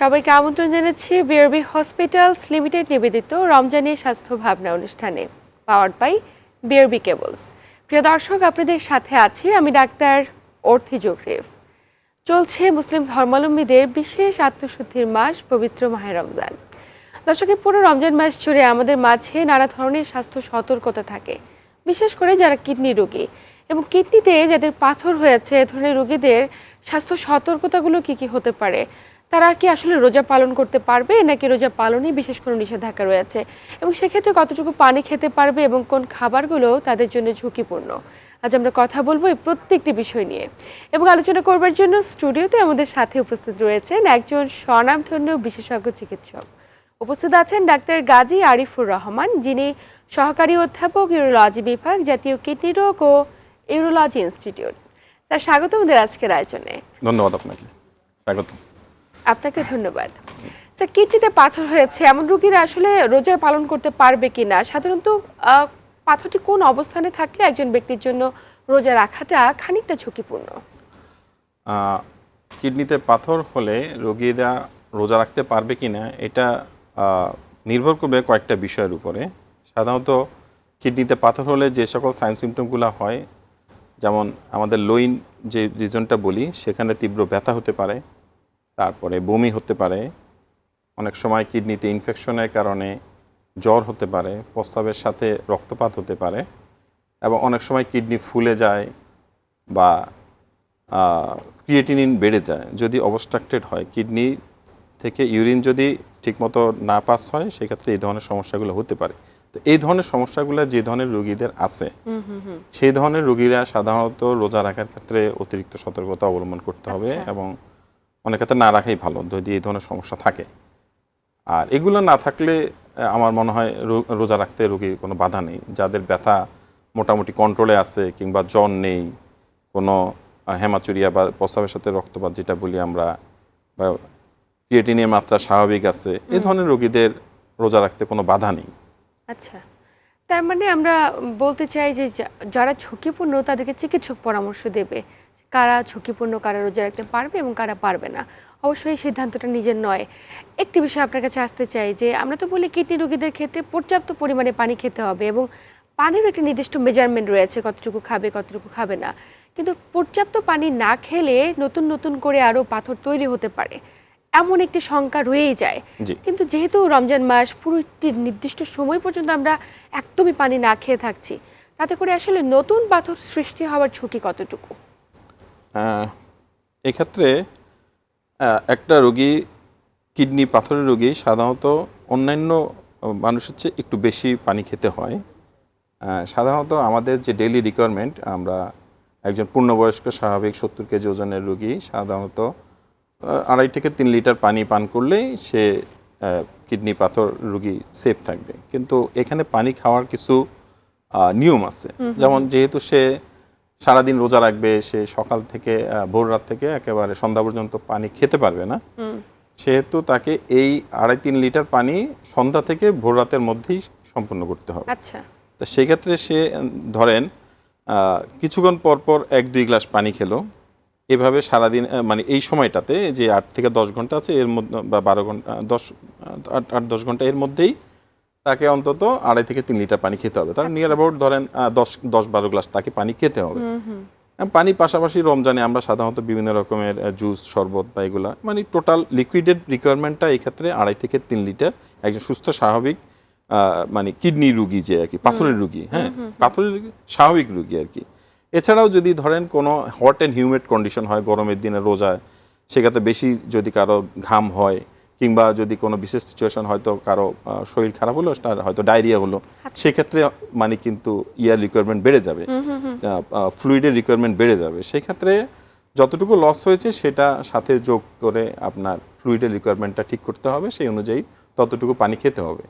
সবাইকে আমন্ত্রণ জানাচ্ছি বিআরবি হসপিটালস লিমিটেড নিবেদিত রমজানের স্বাস্থ্য ভাবনা অনুষ্ঠানে পাওয়ার্ড বাই বিআরবি কেবলস। প্রিয় দর্শক, আপনাদের সাথে আছি আমি ডাক্তার অর্থি জোকরিফ। চলছে মুসলিম ধর্মাবলম্বীদের বিশেষ আত্মশুদ্ধির মাস পবিত্র মাহে রমজান। দর্শকের পুরো রমজান মাস জুড়ে আমাদের মাঝে নানা ধরনের স্বাস্থ্য সতর্কতা থাকে, বিশেষ করে যারা কিডনি রোগী এবং কিডনিতে যাদের পাথর হয়েছে এ ধরনের রোগীদের স্বাস্থ্য সতর্কতাগুলো কি হতে পারে, তারা কি আসলে রোজা পালন করতে পারবে নাকি রোজা পালনে বিশেষ কোনো নিষেধাজ্ঞা রয়েছে এবং সেক্ষেত্রে কতটুকু পানি খেতে পারবে এবং কোন খাবারগুলো তাদের জন্য ঝুঁকিপূর্ণ। আজ আমরা কথা বলবো এই প্রত্যেকটি বিষয় নিয়ে এবং আলোচনা করবার জন্য স্টুডিওতে আমাদের সাথে উপস্থিত রয়েছেন একজন স্বনামধন্য বিশেষজ্ঞ চিকিৎসক। উপস্থিত আছেন ডাক্তার গাজী আরিফুর রহমান, যিনি সহকারী অধ্যাপক ইউরোলজি বিভাগ, জাতীয় কিডনি রোগ ও ইউরোলজি ইনস্টিটিউট। স্যার, স্বাগত আমাদের আজকের আয়োজনে। ধন্যবাদ আপনাকে। স্বাগত। আপনাকে ধন্যবাদ। স্যার, কিডনিতে পাথর হয়েছে এমন রোগীরা আসলে রোজা পালন করতে পারবে কিনা, সাধারণত পাথরটি কোন অবস্থানে থাকলে একজন ব্যক্তির জন্য রোজা রাখাটা খানিকটা ঝুঁকিপূর্ণ? কিডনিতে পাথর হলে রোগীরা রোজা রাখতে পারবে কিনা এটা নির্ভর করবে কয়েকটা বিষয়ের উপরে। সাধারণত কিডনিতে পাথর হলে যে সকল সাইন সিমটমগুলো হয়, যেমন আমাদের লোইন যে রিজনটা বলি সেখানে তীব্র ব্যথা হতে পারে, তারপরে বমি হতে পারে, অনেক সময় কিডনিতে ইনফেকশনের কারণে জ্বর হতে পারে, প্রস্রাবের সাথে রক্তপাত হতে পারে এবং অনেক সময় কিডনি ফুলে যায় বা ক্রিয়েটিনিন বেড়ে যায় যদি অবস্ট্রাক্টেড হয়। কিডনি থেকে ইউরিন যদি ঠিকমতো না পাস হয় সেক্ষেত্রে এই ধরনের সমস্যাগুলো হতে পারে। তো এই ধরনের সমস্যাগুলো যে ধরনের রোগীদের আছে সেই ধরনের রোগীরা সাধারণত রোজা রাখার ক্ষেত্রে অতিরিক্ত সতর্কতা অবলম্বন করতে হবে এবং অনেক ক্ষেত্রে না রাখাই ভালো যদি এই ধরনের সমস্যা থাকে। আর এগুলো না থাকলে আমার মনে হয় রোজা রাখতে রোগীর কোনো বাধা নেই। যাদের ব্যথা মোটামুটি কন্ট্রোলে আছে কিংবা জ্বর নেই, কোনো হেমাচুরিয়া বা প্রস্রাবের সাথে রক্তপাত যেটা বলি আমরা, বা ক্রিয়েটিনের মাত্রা স্বাভাবিক আছে, এই ধরনের রোগীদের রোজা রাখতে কোনো বাধা নেই। আচ্ছা, তার মানে আমরা বলতে চাই যে যারা ঝুঁকিপূর্ণ তাদেরকে চিকিৎসক পরামর্শ দেবে কারা ঝুঁকিপূর্ণ, কারা রোজা রাখতে পারবে এবং কারা পারবে না। অবশ্যই এই সিদ্ধান্তটা নিজের নয়। একটি বিষয় আপনার কাছে আসতে চাই যে আমরা তো বলি কিডনি রোগীদের ক্ষেত্রে পর্যাপ্ত পরিমাণে পানি খেতে হবে এবং পানির একটা নির্দিষ্ট মেজারমেন্ট রয়েছে, কতটুকু খাবে কতটুকু খাবে না। কিন্তু পর্যাপ্ত পানি না খেলে নতুন নতুন করে আরও পাথর তৈরি হতে পারে, এমন একটি শঙ্কা রয়েই যায়। কিন্তু যেহেতু রমজান মাস পুরো একটি নির্দিষ্ট সময় পর্যন্ত আমরা একদমই পানি না খেয়ে থাকছি, তাতে করে আসলে নতুন পাথর সৃষ্টি হওয়ার ঝুঁকি কতটুকু? এক্ষেত্রে একটা রোগী, কিডনি পাথরের রোগী সাধারণত অন্যান্য মানুষের চেয়ে একটু বেশি পানি খেতে হয়। সাধারণত আমাদের যে ডেইলি রিকোয়ারমেন্ট, আমরা একজন পূর্ণবয়স্ক স্বাভাবিক 70 কেজি ওজনের রোগী সাধারণত 2.5 থেকে 3 লিটার পানি পান করলেই সে কিডনি পাথর রোগী সেফ থাকবে। কিন্তু এখানে পানি খাওয়ার কিছু নিয়ম আছে। যেমন যেহেতু সে সারাদিন রোজা রাখবে, সে সকাল থেকে ভোর রাত থেকে একেবারে সন্ধ্যা পর্যন্ত পানি খেতে পারবে না, সেহেতু তাকে এই 2.5-3 লিটার পানি সন্ধ্যা থেকে ভোর রাতের মধ্যেই সম্পূর্ণ করতে হবে। আচ্ছা, তো সেক্ষেত্রে সে ধরেন কিছুক্ষণ পর পর 1-2 গ্লাস পানি খেলো, এভাবে সারাদিন মানে এই সময়টাতে যে 8 থেকে 10 ঘন্টা আছে এর মধ্যে বা 12 ঘন্টা 8-10 ঘন্টা এর মধ্যেই তাকে অন্তত 2.5 থেকে 3 লিটার পানি খেতে হবে। তার নিয়ার অ্যাবাউট ধরেন 10-12 গ্লাস তাকে পানি খেতে হবে। পানির পাশাপাশি রমজানে আমরা সাধারণত বিভিন্ন রকমের জুস, শরবত বা এগুলা মানে টোটাল লিকুইডের রিকোয়ারমেন্টটা এই ক্ষেত্রে 2.5 থেকে 3 লিটার একজন সুস্থ স্বাভাবিক মানে কিডনি রুগী যে আর কি, পাথরের রুগী, হ্যাঁ পাথরের স্বাভাবিক রুগী আর কি। এছাড়াও যদি ধরেন কোনো হট অ্যান্ড হিউমেড কন্ডিশন হয় গরমের দিনে রোজায়, সেক্ষেত্রে বেশি যদি কারো ঘাম হয় কিংবা যদি কোনো বিশেষ সিচুয়েশন হয়তো কারো শরীর খারাপ হলো, তার হয়তো ডায়রিয়া হলো, সেক্ষেত্রে মানে কিন্তু রিকোয়ারমেন্ট বেড়ে যাবে, ফ্লুইডের রিকোয়ারমেন্ট বেড়ে যাবে। সেক্ষেত্রে যতটুকু লস হয়েছে সেটা সাথে যোগ করে আপনার ফ্লুইডের রিকোয়ারমেন্টটা ঠিক করতে হবে, সেই অনুযায়ী ততটুকু পানি খেতে হবে।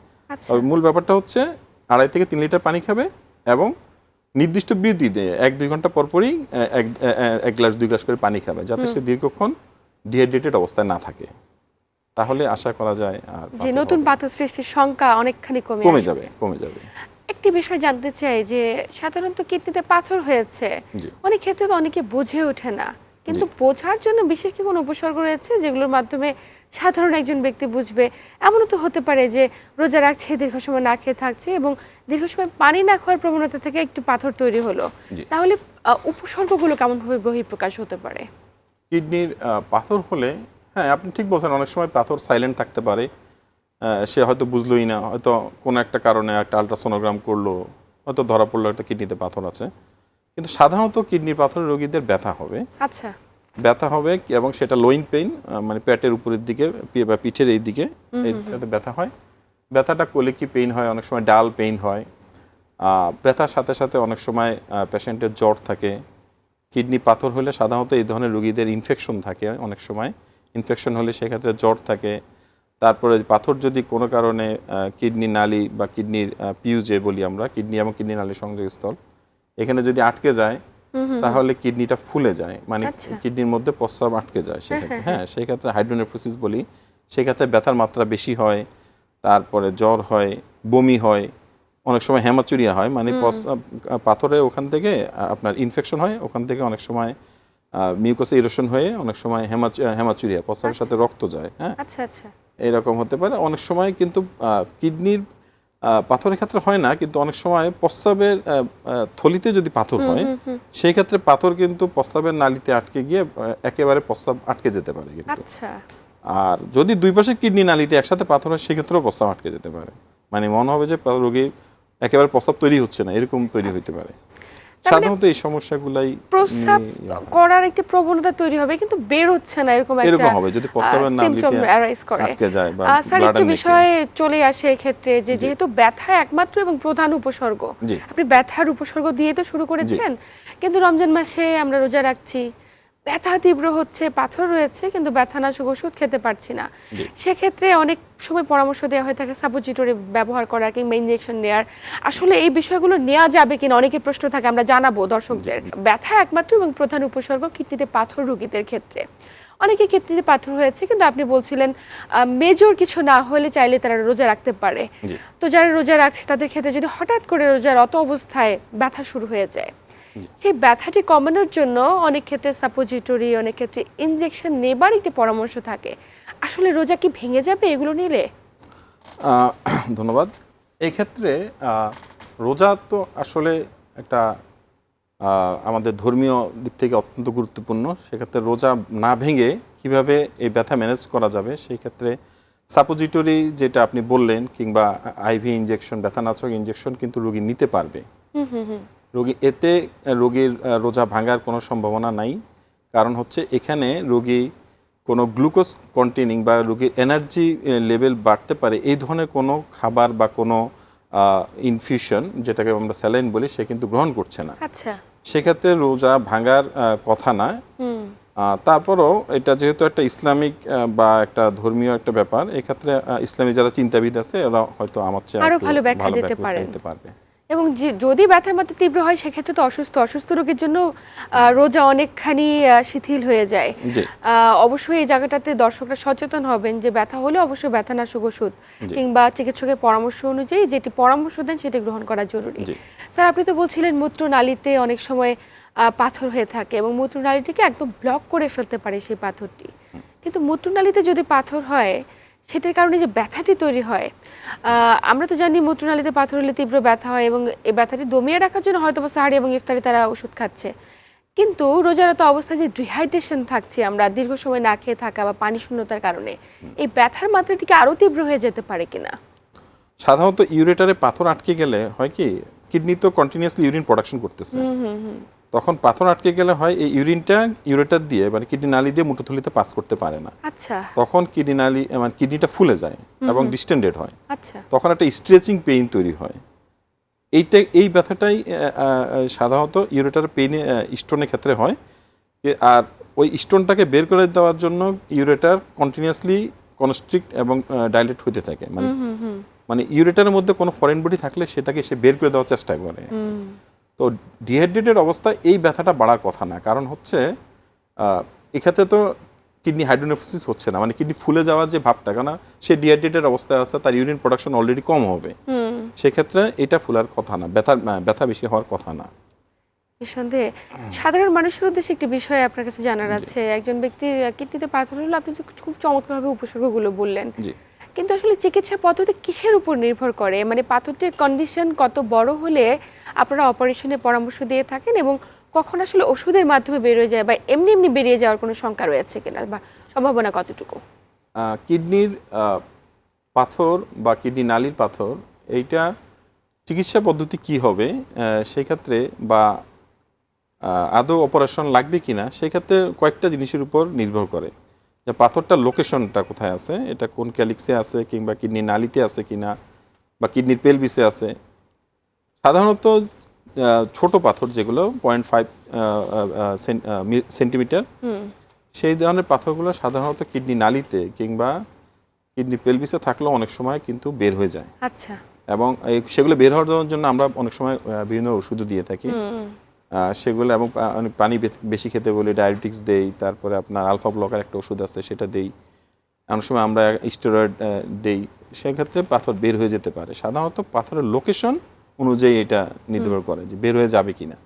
মূল ব্যাপারটা হচ্ছে 2.5 থেকে 3 লিটার পানি খাবে এবং নির্দিষ্ট বিরতি দিয়ে 1-2 ঘন্টা পরপরই 1 গ্লাস 2 গ্লাস করে পানি খাবে, যাতে সে দীর্ঘক্ষণ ডিহাইড্রেটেড অবস্থায় না থাকে। তাহলে আশা করা যায় আর যে নতুন পাথর সৃষ্টির শঙ্কা অনেকখানি কমে যাবে। একটি বিষয় জানতে চাই যে সাধারণত কিডনিতে পাথর হয়েছে, অনেক ক্ষেত্রে তো অনেকে বুঝে ওঠে না, কিন্তু বোঝার জন্য বিশেষ কি কোনো উপসর্গ রয়েছে যেগুলোর মাধ্যমে সাধারণ একজন ব্যক্তি বুঝবে? এমনও তো হতে পারে যে রোজা রাখছে, দীর্ঘ সময় না খেয়ে থাকছে এবং দীর্ঘ সময় পানি না খাওয়ার প্রবণতা থেকে একটু পাথর তৈরি হলো। জি। তাহলে উপসর্গগুলো কেমনভাবে বহিঃপ্রকাশ হতে পারে? কিডনির পাথর হলে, হ্যাঁ আপনি ঠিক বলছেন, অনেক সময় পাথর সাইলেন্ট থাকতে পারে। সে হয়তো বুঝলোই না, হয়তো কোনো একটা কারণে একটা আলট্রাসোনোগ্রাম করলো, হয়তো ধরা পড়লো একটা কিডনিতে পাথর আছে। কিন্তু সাধারণত কিডনির পাথরের রোগীদের ব্যথা হবে। আচ্ছা। ব্যথা হবে এবং সেটা লোইন পেইন, মানে পেটের উপরের দিকে বা পিঠের এই দিকে, এইটাতে ব্যথা হয়। ব্যথাটা কোলে কি পেইন হয়, অনেক সময় ডাল পেইন হয়। ব্যথার সাথে সাথে অনেক সময় পেশেন্টের জ্বর থাকে। কিডনি পাথর হলে সাধারণত এই ধরনের রোগীদের ইনফেকশন থাকে, অনেক সময় ইনফেকশন হলে সেক্ষেত্রে জ্বর থাকে। তারপরে পাথর যদি কোনো কারণে কিডনি নালি বা কিডনির পিউজে বলি আমরা, কিডনি এবং কিডনি নালী সংযোগস্থল, এখানে যদি আটকে যায় তাহলে কিডনিটা ফুলে যায়, মানে কিডনির মধ্যে প্রস্রাব আটকে যায় সেক্ষেত্রে। হ্যাঁ, সেই ক্ষেত্রে হাইড্রোনেফ্রোসিস বলি। সেক্ষেত্রে ব্যথার মাত্রা বেশি হয়, তারপরে জ্বর হয়, বমি হয়, অনেক সময় হেমাচুরিয়া হয়, মানে পাথরে ওখান থেকে আপনার ইনফেকশন হয়, ওখান থেকে অনেক সময় মিউকাস ইরোশন হয়ে অনেক সময় হেমাচুরিয়া, প্রস্রাবের সাথে রক্ত যায়। হ্যাঁ, আচ্ছা আচ্ছা। এরকম হতে পারে অনেক সময়। কিন্তু কিডনির পাথরের ক্ষেত্রে হয় না, কিন্তু অনেক সময় প্রস্রাবের থলিতে যদি পাথর হয়, সেই ক্ষেত্রে পাথর কিন্তু প্রস্রাবের নালীতে আটকে গিয়ে একেবারে প্রস্রাব আটকে যেতে পারে কিন্তু। আচ্ছা। আর যদি দুই পাশে কিডনি নালীতে একসাথে পাথর হয়, সেক্ষেত্রেও প্রস্রাব আটকে যেতে পারে, মানে মনে হবে যে রোগীর একেবারে প্রস্রাব তৈরি হচ্ছে না, এরকম তৈরি হতে পারে। সাধারণত এই সমস্যাগুলাই প্রস্রাব করার একটা প্রবণতা তৈরি হবে কিন্তু বের হচ্ছে না, এরকম একটা হবে যদি প্রস্রাবের নালীতে আটকে যায় বা স্যার একটু বিষয়ে চলে আসে ক্ষেত্রে যে যেহেতু ব্যথা একমাত্র এবং প্রধান উপসর্গ, আপনি ব্যথার উপসর্গ দিয়ে তো শুরু করেছেন, কিন্তু রমজান মাসে আমরা রোজা রাখছি, ব্যথা তীব্র হচ্ছে, পাথর রয়েছে, কিন্তু ব্যথানাশক ওষুধ খেতে পারছি না। সেক্ষেত্রে অনেক সময় পরামর্শ দেওয়া হয়ে থাকে সাপোজিটরি ব্যবহার করার কিংবা ইনজেকশন নেওয়ার। আসলে এই বিষয়গুলো নেওয়া যাবে কিনা অনেকের প্রশ্ন থাকে, আমরা জানাবো দর্শকদের। ব্যথা একমাত্র এবং প্রধান উপসর্গ কিডনিতে পাথর রোগীদের ক্ষেত্রে। অনেকের কিডনিতে পাথর হয়েছে, কিন্তু আপনি বলছিলেন মেজর কিছু না হলে চাইলে তারা রোজা রাখতে পারে। তো যারা রোজা রাখছে তাদের ক্ষেত্রে যদি হঠাৎ করে রোজার অত অবস্থায় ব্যথা শুরু হয়ে যায়, সেই ব্যথাটি কমানোর জন্য অনেক ক্ষেত্রে সাপোজিটরি, অনেক ক্ষেত্রে ইনজেকশন নেবার একটি পরামর্শ থাকে। আসলে রোজা কি ভেঙে যাবে এগুলো নিলে? ধন্যবাদ। এই ক্ষেত্রে রোজা তো আসলে একটা আমাদের ধর্মীয় দিক থেকে অত্যন্ত গুরুত্বপূর্ণ। সেক্ষেত্রে রোজা না ভেঙে কিভাবে এই ব্যথা ম্যানেজ করা যাবে, সেই ক্ষেত্রে সাপোজিটরি যেটা আপনি বললেন কিংবা আইভি ইনজেকশন, ব্যথানাশক ইনজেকশন কিন্তু রোগী নিতে পারবে। এতে রোগীর রোজা ভাঙার কোনো সম্ভাবনা নাই। কারণ হচ্ছে এখানে রোগী কোনো গ্লুকোজ কন্টেনিং বা রোগীর এনার্জি লেভেল বাড়তে পারে এই ধরনের কোনো খাবার বা কোনো ইনফিউশন, যেটাকে আমরা স্যালাইন বলি, সে কিন্তু গ্রহণ করছে না। আচ্ছা। সেক্ষেত্রে রোজা ভাঙার কথা না। তারপরও এটা যেহেতু একটা ইসলামিক বা একটা ধর্মীয় একটা ব্যাপার, এক্ষেত্রে ইসলামী যারা চিন্তাবিদ আছে ওরা হয়তো আমার চেয়ে আরো ভালো ব্যাখ্যা দিতে পারবে। এবং যদি ব্যথার মাত্রা তীব্র হয় সেক্ষেত্রে তো অসুস্থ রোগীর জন্য রোজা অনেকখানি শিথিল হয়ে যায়। অবশ্যই এই জায়গাটাতে দর্শকরা সচেতন হবেন যে ব্যথা হলে অবশ্যই ব্যথানাশক ওষুধ কিংবা চিকিৎসকের পরামর্শ অনুযায়ী যেটি পরামর্শ দেন সেটি গ্রহণ করা জরুরি। স্যার আপনি তো বলছিলেন মূত্রনালীতে অনেক সময় পাথর হয়ে থাকে এবং মূত্রনালীটিকে একদম ব্লক করে ফেলতে পারে সেই পাথরটি। কিন্তু মূত্রনালীতে যদি পাথর হয় সেটার কারণে যে ব্যথাটি তৈরি হয়, আমরা তো জানি মূত্রনালীতে পাথর হলে তীব্র ব্যথা হয় এবং এই ব্যথাটি দমিয়ে রাখার জন্য হয়তো সাহারি এবং ইফতারি তারা ওষুধ খাচ্ছে। কিন্তু রোজারত অবস্থায় যে ডিহাইড্রেশন থাকছে, আমরা দীর্ঘ সময় না খেয়ে থাকা বা পানি শূন্যতার কারণে এই ব্যথার মাত্রাটিকে আরো তীব্র হয়ে যেতে পারে কিনা? সাধারণত ইউরেটারে পাথর আটকে গেলে হয় কি, কিডনি তো কন্টিনিউয়াসলি ইউরিন প্রোডাকশন করতেছে, তখন পাথর আটকে গেলে হয় এই ইউরিনটা ইউরেটার দিয়ে মানে কিডনি নালী দিয়ে মূত্রথলিতে পাস করতে পারে না। আচ্ছা। তখন কিডনি নালী মানে কিডনিটা ফুলে যায় এবং ডিস্টেন্ডেড হয়। আচ্ছা। তখন একটা স্ট্রেচিং পেইন তৈরি হয়। এই ব্যথাটাই সাধারণত ইউরেটার পেইনে স্টোনের ক্ষেত্রে হয়। আর ওই স্টোনটাকে বের করে দেওয়ার জন্য ইউরেটার কন্টিনিউয়াসলি কনস্ট্রিক্ট এবং ডাইলেট হতে থাকে, মানে ইউরেটারের মধ্যে কোনো ফরেন বডি থাকলে সেটাকে সে বের করে দেওয়ার চেষ্টা করে। তো ডিহাইড্রেটেড অবস্থায় এই ব্যথাটা বাড়ার কথা না, কারণ হচ্ছে এক্ষেত্রে তো কিডনি হাইড্রোনেফ্রোসিস হচ্ছে না, মানে কিডনি ফুলে যাওয়ার যে ভাবটা, কেন সে ডিহাইড্রেটেড অবস্থায় আছে, তার ইউরিন প্রোডাকশন অলরেডি কম হবে, সেক্ষেত্রে এটা ফুলার কথা না, ব্যথা বেশি হওয়ার কথা না। নিঃসন্দেহে সাধারণ মানুষের উদ্দেশ্যে একটি বিষয় আপনার কাছে জানার আছে। একজন ব্যক্তির কিডনিতে পাথর হলো, আপনি তো খুব চমৎকারভাবে উপসর্গগুলো বললেন, জি। কিন্তু আসলে চিকিৎসা পদ্ধতি কিসের উপর নির্ভর করে? মানে পাথরটির কন্ডিশন কত বড় হলে আপনারা অপারেশনের পরামর্শ দিয়ে থাকেন, এবং কখন আসলে ওষুধের মাধ্যমে বেরিয়ে যায় বা এমনি এমনি বেরিয়ে যাওয়ার কোনো শঙ্কা রয়েছে কিনা বা সম্ভাবনা কতটুকু? কিডনির পাথর বা কিডনি নালীর পাথর, এইটা চিকিৎসা পদ্ধতি কি হবে সেই ক্ষেত্রে, বা আদৌ অপারেশন লাগবে কিনা সেই ক্ষেত্রে কয়েকটা জিনিসের উপর নির্ভর করে। যে পাথরটার লোকেশনটা কোথায় আছে, এটা কোন ক্যালিক্সে আছে, কিংবা কিডনি নালীতে আছে কিনা, বা কিডনির পেলভিসে আছে। সাধারণত ছোট পাথর যেগুলো 0.5 সেন্টিমিটার, সেই ধরনের পাথরগুলো সাধারণত কিডনি নালীতে কিংবা কিডনি পেলভিসে থাকলেও অনেক সময় কিন্তু বের হয়ে যায়। আচ্ছা। এবং সেগুলো বের হওয়ার জন্য আমরা অনেক সময় বিভিন্ন ওষুধও দিয়ে থাকি। সেগুলো, এবং অনেক পানি বেশি খেতে বলি, ডায়াবেটিক্স দেই, তারপরে আপনার আলফা ব্লকার একটা ওষুধ আছে সেটা দেই, অনেক সময় আমরা স্টেরয়েড দেই। সেক্ষেত্রে পাথর বের হয়ে যেতে পারে। সাধারণত পাথরের লোকেশন অনুযায়ী এটা নির্ভর করে যে বের হয়ে যাবে কিনা।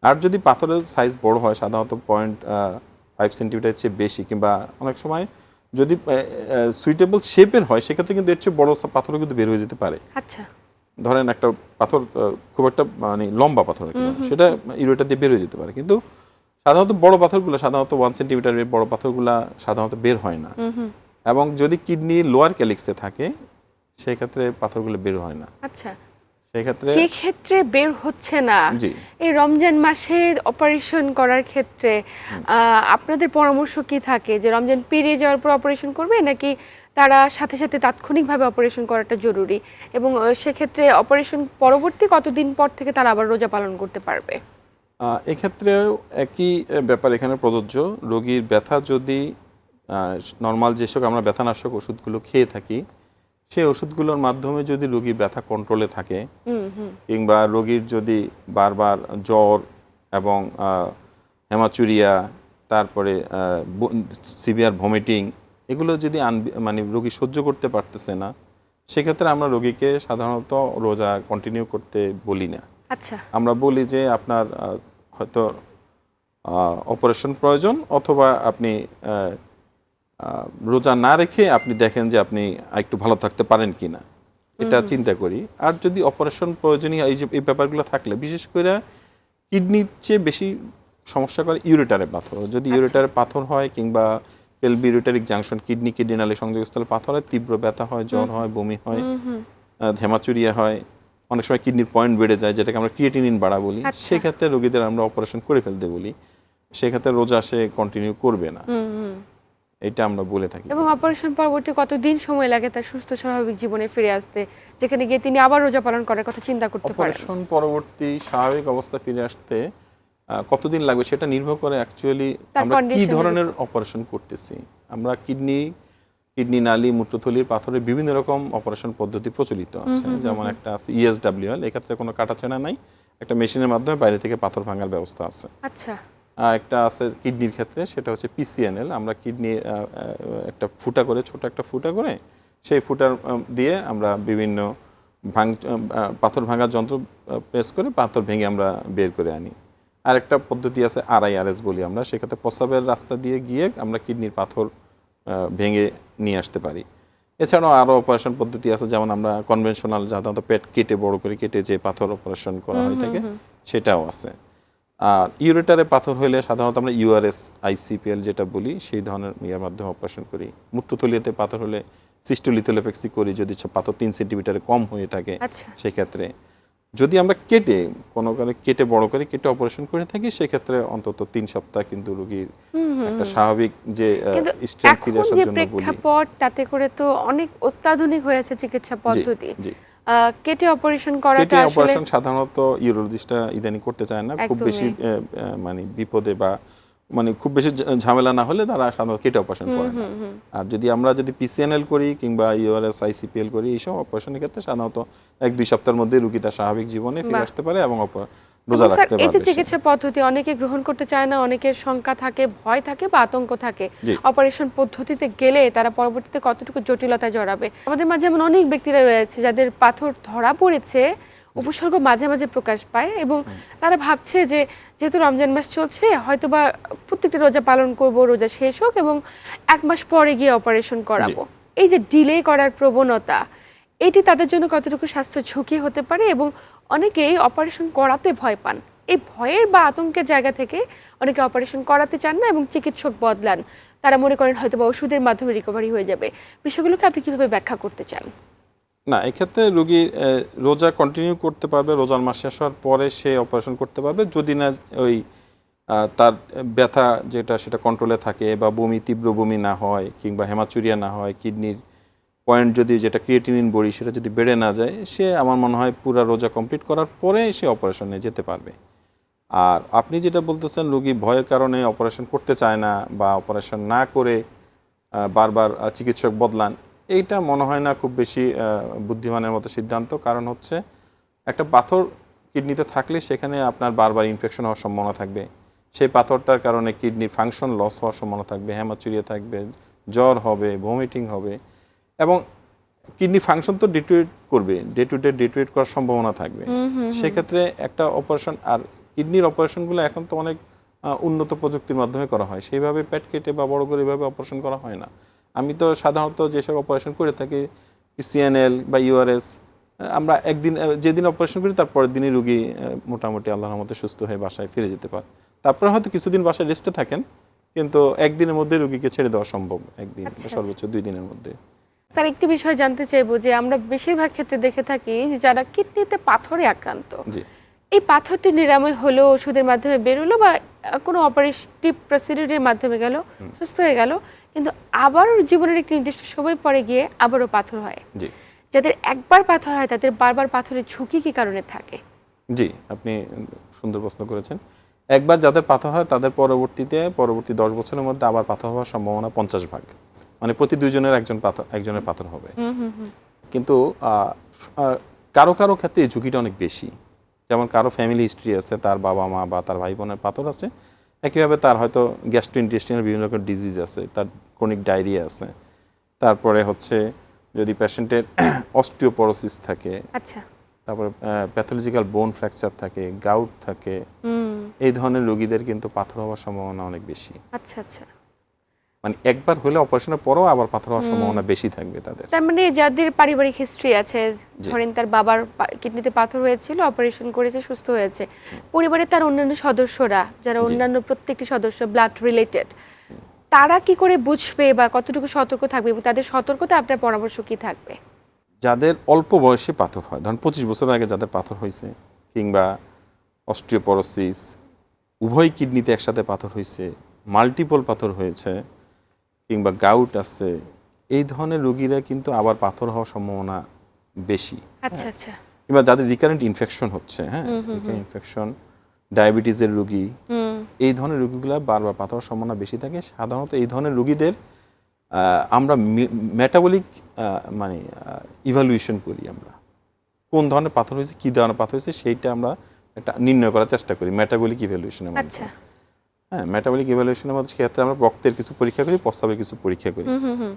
আর যদি পাথরের সাইজ বড় হয়, সাধারণত 0.5 সেন্টিমিটারের চেয়ে বেশি, কিংবা অনেক সময় যদি সুইটেবল শেপের হয়, সেক্ষেত্রে কিন্তু এর চেয়ে বড় পাথরও কিন্তু বের হয়ে যেতে পারে। আচ্ছা। ধরেন একটা পাথর খুব একটা মানে লম্বা পাথর, সেটা ইউরেটার দিয়ে বের হয়ে যেতে পারে, কিন্তু সাধারণত বড় পাথরগুলো, সাধারণত 1 সেন্টিমিটারের বড় পাথরগুলো সাধারণত বের হয় না। এবং যদি কিডনি লোয়ার ক্যালিক্সে থাকে, সেই ক্ষেত্রে পাথরগুলো বের হয় না। আচ্ছা। সেই ক্ষেত্রে যে ক্ষেত্রে বের হচ্ছে না, জি, এই রমজান মাসে অপারেশন করার ক্ষেত্রে আপনাদের পরামর্শ কি থাকে, যে রমজান পেরিয়ে যাওয়ার পর অপারেশন করবে, নাকি তারা সাথে সাথে তাৎক্ষণিকভাবে অপারেশন করাটা জরুরি, এবং সেক্ষেত্রে অপারেশন পরবর্তী কতদিন পর থেকে তারা আবার রোজা পালন করতে পারবে? এক্ষেত্রেও একই ব্যাপার এখানে প্রযোজ্য। রোগীর ব্যথা যদি নর্মাল যেসব আমরা ব্যথানাশক ওষুধগুলো খেয়ে থাকি, সেই ওষুধগুলোর মাধ্যমে যদি রোগীর ব্যথা কন্ট্রোলে থাকে, কিংবা রোগীর যদি বারবার জ্বর এবং হেমাচুরিয়া, তারপরে সিভিয়ার ভমিটিং, এগুলো যদি মানে রোগী সহ্য করতে পারতেছে না, সেক্ষেত্রে আমরা রোগীকে সাধারণত রোজা কন্টিনিউ করতে বলি না। আচ্ছা। আমরা বলি যে আপনার হয়তো অপারেশন প্রয়োজন, অথবা আপনি রোজা না রেখে আপনি দেখেন যে আপনি একটু ভালো থাকতে পারেন কিনা, এটা চিন্তা করি। আর যদি অপারেশন প্রয়োজনীয় এই ব্যাপারগুলো থাকলে, বিশেষ করে কিডনির চেয়ে বেশি সমস্যা করে ইউরেটারে পাথর। যদি ইউরেটারে পাথর হয়, কিংবা পেলভি ইউরেটারিক জাংশন, কিডনি নালী সংযোগস্থলে পাথর হয়, তীব্র ব্যথা হয়, জ্বর হয়, বমি হয়, হেমাচুরিয়া হয়, অনেক সময় কিডনির পয়েন্ট বেড়ে যায়, যেটাকে আমরা ক্রিয়েটিনিন বাড়া বলি, সেক্ষেত্রে রোগীদের আমরা অপারেশন করে ফেলতে বলি। সেক্ষেত্রে রোজা সে কন্টিনিউ করবে না, এটা আমরা বলে থাকি। এবং অপারেশন পরবর্তী কতদিন সময় লাগে তার সুস্থ স্বাভাবিক জীবনে ফিরে আসতে, যেখানে গিয়ে তিনি আবার রোজা পালন করার কথা চিন্তা করতে পারেন? অপারেশন পরবর্তী স্বাভাবিক অবস্থা ফিরে আসতে কতদিন লাগবে সেটা নির্ভর করে অ্যাকচুয়ালি আমরা কি ধরনের অপারেশন করতেছি। আমরা কিডনি নালী, মূত্রথলির পাথরের বিভিন্ন রকম অপারেশন পদ্ধতি প্রচলিত আছে। যেমন একটা আছে ESWL, এক্ষেত্রে কোনো কাটাছেঁড়া নাই, একটা মেশিনের মাধ্যমে বাইরে থেকে পাথর ভাঙার ব্যবস্থা আছে। আচ্ছা। একটা আছে কিডনির ক্ষেত্রে, সেটা হচ্ছে PCNL, আমরা কিডনি একটা ফুটা করে, ছোট একটা ফুটা করে, সেই ফুটার দিয়ে আমরা বিভিন্ন পাথর ভাঙার যন্ত্র প্রেস করে পাথর ভেঙে আমরা বের করে আনি। আরেকটা পদ্ধতি আছে RIRS বলি আমরা, সেক্ষেত্রে প্রস্রাবের রাস্তা দিয়ে গিয়ে আমরা কিডনির পাথর ভেঙে নিয়ে আসতে পারি। এছাড়াও আরও অপারেশন পদ্ধতি আছে, যেমন আমরা কনভেনশনাল, সাধারণত পেট কেটে, বড় করে কেটে যে পাথর অপারেশন করা হয়ে থাকে, সেটাও আছে। আর ইউরেটারে পাথর হলে সাধারণত আমরা URS ICPL যেটা বলি, সেই ধরনের ইয়ার মাধ্যমে অপারেশন করি। মূত্রথলিতে পাথর হলে সিস্টোলিথোলেপেক্সি করি, যদি পাথর 3 সেন্টিমিটারে কম হয়ে থাকে। সেক্ষেত্রে যদি আমরা কোনো কারণে কেটে, বড় করে কেটে অপারেশন করে থাকি, সেক্ষেত্রে অন্তত 3 সপ্তাহ কিন্তু রোগীর একটা স্বাভাবিক যে স্ট্রেংথ ফিরে আসার জন্য বলি। প্রেক্ষাপট তাতে করে তো অনেক অত্যাধুনিক হয়েছে চিকিৎসা পদ্ধতি। কেটে অপারেশন করাটা আসলে অপারেশন সাধারণত ইউরোলজিস্টরা ইদানি করতে চায় না, খুব বেশি মানে বিপদে বা মানে খুব বেশি ঝামেলা না হলে তারা সাধারণত কেটে অপারেশন করে না। আর যদি আমরা PCNL করি কিংবা URS ICPL করি, এইসব অপারেশনের ক্ষেত্রে সাধারণত 1-2 সপ্তাহের মধ্যে রোগী তার স্বাভাবিক জীবনে ফিরে আসতে পারে এবং রোজা রাখতে পারবে। এই যে চিকিৎসা পদ্ধতি অনেকে গ্রহণ করতে চায় না, অনেকের শঙ্কা থাকে, ভয় থাকে বা আতঙ্ক থাকে, অপারেশন পদ্ধতিতে গেলে তারা পরবর্তীতে কতটুকু জটিলতায় জড়াবে। আমাদের মাঝে এমন অনেক ব্যক্তিরা রয়েছে যাদের পাথর ধরা পড়েছে, উপসর্গ মাঝে মাঝে প্রকাশ পায় এবং তারা ভাবছে যে যেহেতু রমজান মাস চলছে হয়তোবা প্রত্যেকটা রোজা পালন করব, রোজা শেষ হোক এবং 1 মাস পরে গিয়ে অপারেশন করাবো। এই যে ডিলে করার প্রবণতা, এটি তাদের জন্য কতটুকু স্বাস্থ্য ঝুঁকি হতে পারে এবং অনেকেই অপারেশন করাতে ভয় পান। এই ভয়ের বা আতঙ্কের জায়গা থেকে অনেকে অপারেশন করাতে চান না এবং চিকিৎসক বদলান। তারা মনে করেন হয়তোবা ওষুধের মাধ্যমে রিকভারি হয়ে যাবে। বিষয়গুলোকে আপনি কিভাবে ব্যাখ্যা করতে চান? না, এক্ষেত্রে রোগী রোজা কন্টিনিউ করতে পারবে, রোজার মাস শেষ হওয়ার পরে সে অপারেশন করতে পারবে যদি না ওই তার ব্যথা যেটা সেটা কন্ট্রোলে থাকে বা তীব্র বমি না হয় কিংবা হেমাচুরিয়া না হয়, কিডনির পয়েন্ট যদি যেটা ক্রিয়েটিনিন বড়ি সেটা যদি বেড়ে না যায়, সে আমার মনে হয় পুরো রোজা কমপ্লিট করার পরে সে অপারেশনে যেতে পারবে। আর আপনি যেটা বলতেছেন রোগী ভয়ের কারণে অপারেশন করতে চায় না বা অপারেশন না করে বারবার চিকিৎসক বদলান, এইটা মনে হয় না খুব বেশি বুদ্ধিমানের মতো সিদ্ধান্ত। কারণ হচ্ছে একটা পাথর কিডনিতে থাকলে সেখানে আপনার বারবার ইনফেকশন হওয়ার সম্ভাবনা থাকবে, সেই পাথরটার কারণে কিডনির ফাংশন লস হওয়ার সম্ভাবনা থাকবে, হেমাচুরিয়া থাকবে, জ্বর হবে, ভমিটিং হবে এবং কিডনি ফাংশন তো ডিটোরিয়েট করবে, ডে টু ডে ডিটোরিয়েট করার সম্ভাবনা থাকবে। সেক্ষেত্রে একটা অপারেশন, আর কিডনির অপারেশনগুলো এখন তো অনেক উন্নত প্রযুক্তির মাধ্যমে করা হয়, সেইভাবে পেট কেটে বা বড় করে এভাবে অপারেশন করা হয় না। আমি তো সাধারণত যেসব অপারেশন করে থাকি সিএনএল বা ইউআরএস, আমরা একদিন যেদিন অপারেশন করি তারপরের দিনই রুগী মোটামুটি আল্লাহর রহমতে সুস্থ হয়ে বাসায় ফিরে যেতে পারে। তারপরে হয়তো কিছুদিন বাসায় রেস্টে থাকেন, কিন্তু একদিনের মধ্যে রুগীকে ছেড়ে দেওয়া সম্ভব, একদিন সর্বোচ্চ 2 দিনের মধ্যে। স্যার, একটি বিষয় জানতে চাইবো যে আমরা বেশিরভাগ ক্ষেত্রে দেখে থাকি যে যারা কিডনিতে পাথরে আক্রান্ত, এই পাথরটি নিরাময় হলো, ওষুধের মাধ্যমে বেরোলো বা কোনো অপারেটিভ প্রসিডিউরের মাধ্যমে গেল, সুস্থ হয়ে গেল, কিন্তু আবারও জীবনের একটি নির্দিষ্ট সময় পরে গিয়ে আবারও পাথর হয়। যাদের একবার পাথর হয় তাদের বারবার পাথরের ঝুঁকি কি কারণে থাকে? জি, আপনি সুন্দর প্রশ্ন করেছেন। একবার যাদের পাথর হয় তাদের পরবর্তী 10 বছরের মধ্যে আবার পাথর হওয়ার সম্ভাবনা 50 ভাগ, মানে প্রতি 2 জনের একজনের পাথর হবে। কিন্তু কারো কারো ক্ষেত্রে এই ঝুঁকিটা অনেক বেশি। যেমন কারো ফ্যামিলি হিস্ট্রি আছে, তার বাবা মা বা তার ভাই বোনের পাথর আছে, একইভাবে তার হয়তো গ্যাস্ট্রোইন্টেস্টিনাল বিভিন্ন রকম ডিজিজ আছে, তার ক্রনিক ডায়রিয়া আছে, তারপরে হচ্ছে যদি পেশেন্টের অস্টিওপরোসিস থাকে, আচ্ছা, তারপরে প্যাথোলজিক্যাল বোন ফ্র্যাকচার থাকে, গাউট থাকে, এই ধরনের রোগীদের কিন্তু পাথর হওয়ার সম্ভাবনা অনেক বেশি। আচ্ছা আচ্ছা, মানে একবার হলে অপারেশনের পরেও আবার পাথর হওয়ার সম্ভাবনা বেশি থাকবে তাদের। তার মানে যাদের পারিবারিক হিস্ট্রি আছে, ধরেন তার বাবার কিডনিতে পাথর হয়েছিল, অপারেশন করেছে, সুস্থ হয়েছে, পরিবারে তার অন্যান্য সদস্যরা যারা অন্যান্য প্রত্যেকটি সদস্য ব্লাড রিলেটেড, তারা কি করে বুঝবে বা কতটুকু সতর্ক থাকবে এবং তাদের সতর্কতা আপনার পরামর্শ কি থাকবে? যাদের অল্প বয়সে পাথর হয়, ধরুন 25 বছর আগে যাদের পাথর হয়েছে, কিংবা অস্টিওপরোসিস, উভয় কিডনিতে একসাথে পাথর হয়েছে, মাল্টিপল পাথর হয়েছে, কিংবা গাউট আছে, এই ধরনের রোগীরা কিন্তু আবার পাথর হওয়ার সম্ভাবনা বেশি। আচ্ছা আচ্ছা, কিংবা যাদের রিকারেন্ট ইনফেকশন হচ্ছে, হ্যাঁ, রিকারেন্ট ইনফেকশন, ডায়াবেটিসের রোগী, এই ধরনের রোগীগুলো বারবার পাথর হওয়ার সম্ভাবনা বেশি থাকে। সাধারণত এই ধরনের রোগীদের আমরা মেটাবলিক মানে ইভালুয়েশন করি, আমরা কোন ধরনের পাথর হয়েছে, কী ধরনের পাথর হয়েছে সেইটা আমরা একটা নির্ণয় করার চেষ্টা করি মেটাবলিক ইভ্যালুয়েশনের মাধ্যমে। হ্যাঁ, মেটাবলিক ইভ্যালুয়েশনের মধ্যে ক্ষেত্রে আমরা রক্তের কিছু পরীক্ষা করি, প্রস্রাবের কিছু পরীক্ষা করি,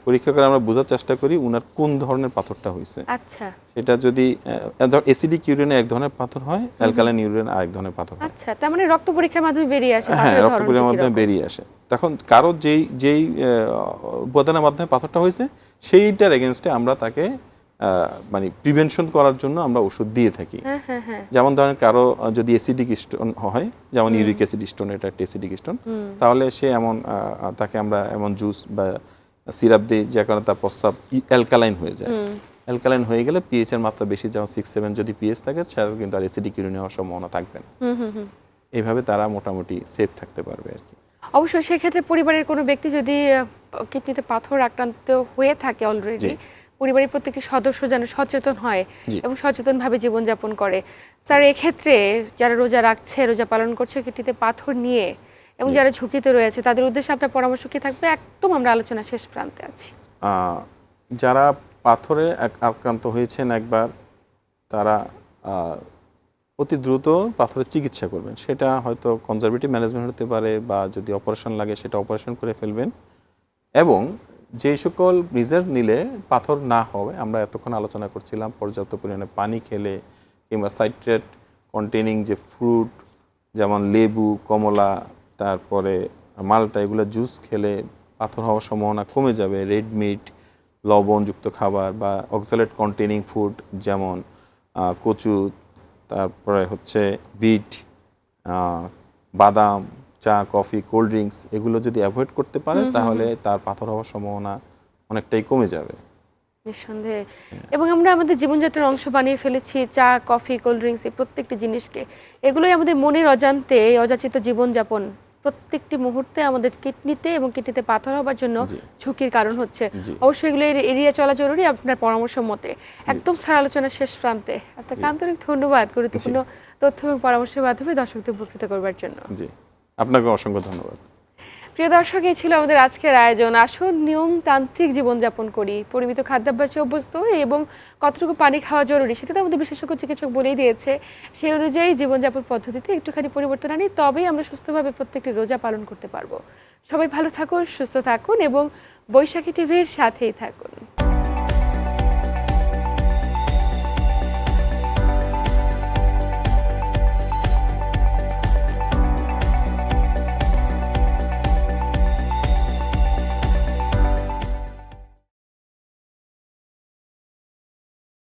পরীক্ষা করে আমরা বোঝার চেষ্টা করি উনার কোন ধরনের পাথরটা হয়েছে। আচ্ছা, সেটা যদি অ্যাসিডিক ইউরিনে এক ধরনের পাথর হয়, অ্যালকালাইন ইউরিনে আরেক ধরনের পাথর হয়। আচ্ছা, তার মানে রক্ত পরীক্ষার মাধ্যমে বেরিয়ে আসে? হ্যাঁ, রক্ত পরীক্ষার মাধ্যমে বেরিয়ে আসে। তখন কারো যেই উপাদানের মাধ্যমে পাথরটা হয়েছে সেইটার এগেনস্টে আমরা তাকে মানে প্রিভেনশন করার জন্য আমরা ওষুধ দিয়ে থাকি। যেমন ধরেন কারো যদি অ্যাসিডিক স্টোন হয়, যেমন ইউরিক অ্যাসিড স্টোন, এটা একটা অ্যাসিডিক স্টোন, তাহলে সে তাকে আমরা এমন জুস বা সিরাপ দিই যে কারণে তার প্রস্রাব অ্যালকালাইন হয়ে যায়। অ্যালকালাইন হয়ে গেলে পিএইচ এর মাত্রা বেশি, যেমন 6-7 যদি পিএইচ থাকে, সেটা কিন্তু আর অ্যাসিডিক ইউরিন হওয়ার সম্ভাবনা থাকবে না। এইভাবে তারা মোটামুটি সেফ থাকতে পারবে আর কি। অবশ্যই সেক্ষেত্রে পরিবারের কোনো ব্যক্তি যদি কিডনিতে পাথর আক্রান্ত হয়ে থাকে অলরেডি, পরিবারের প্রত্যেকটি সদস্য যেন সচেতন হয় এবং সচেতনভাবে জীবনযাপন করে। স্যার, এক্ষেত্রে যারা রোজা রাখছে, রোজা পালন করছে কিডনিতে পাথর নিয়ে এবং যারা ঝুঁকিতে রয়েছে, তাদের উদ্দেশ্যে আপনার পরামর্শ কি থাকবে? একদম আমরা আলোচনা শেষ প্রান্তে আছি। যারা পাথরে আক্রান্ত হয়েছেন একবার, তারা অতি দ্রুত পাথরের চিকিৎসা করবেন। সেটা হয়তো কনজারভেটিভ ম্যানেজমেন্ট হতে পারে, বা যদি অপারেশন লাগে সেটা অপারেশন করে ফেলবেন। এবং যে সকল মেজার নিলে পাথর না হবে, আমরা এতক্ষণ আলোচনা করছিলাম পর্যাপ্ত পরিমাণে পানি খেলে কিংবা সাইট্রেট কন্টেনিং যে ফ্রুট যেমন লেবু, কমলা, তারপরে মালটা, এগুলো জুস খেলে পাথর হওয়ার সম্ভাবনা কমে যাবে। রেড মিট, লবণযুক্ত খাবার বা অক্সালেট কন্টেনিং ফুড যেমন কচু, তারপরে হচ্ছে বিট, বাদাম, চা, কফি, কোল্ড ড্রিঙ্কস, এগুলো যদি অ্যাভয়েড করতে পারে তাহলে তার পাথর হওয়ার সম্ভাবনা অনেকটাই কমে যাবে। নিঃসন্দেহে। এবং আমরা আমাদের জীবনযাত্রার অংশ বানিয়ে ফেলেছি চা, কফি, কোল্ড ড্রিঙ্কস, এই প্রত্যেকটি জিনিসকে। এগুলোই আমাদের মনের অজান্তে অযাচিত জীবনযাপন প্রত্যেকটি মুহূর্তে আমাদের কিডনিতে এবং কিডনিতে পাথর হবার জন্য ঝুঁকির কারণ হচ্ছে। অবশ্যই এগুলো এড়িয়ে চলা জরুরি আপনার পরামর্শ মতে। একদম স্যার আলোচনার শেষ প্রান্তে আপনাকে আন্তরিক ধন্যবাদ গুরুত্বপূর্ণ তথ্য এবং পরামর্শের মাধ্যমে দর্শকদের উপকৃত করবার জন্য। জি, আপনাকে অসংখ্য ধন্যবাদ। প্রিয় দর্শক, এই ছিল আমাদের আজকের আয়োজন। আসুন নিয়মতান্ত্রিক জীবনযাপন করি, পরিমিত খাদ্যাভ্যাসে অভ্যস্ত এবং কতটুকু পানি খাওয়া জরুরি সেটা তো আমাদের বিশেষজ্ঞ চিকিৎসক বলেই দিয়েছে। সেই অনুযায়ী জীবনযাপন পদ্ধতিতে একটুখানি পরিবর্তন আনি, তবেই আমরা সুস্থভাবে প্রত্যেকটি রোজা পালন করতে পারবো। সবাই ভালো থাকুন, সুস্থ থাকুন এবং বৈশাখী টিভির সাথেই থাকুন।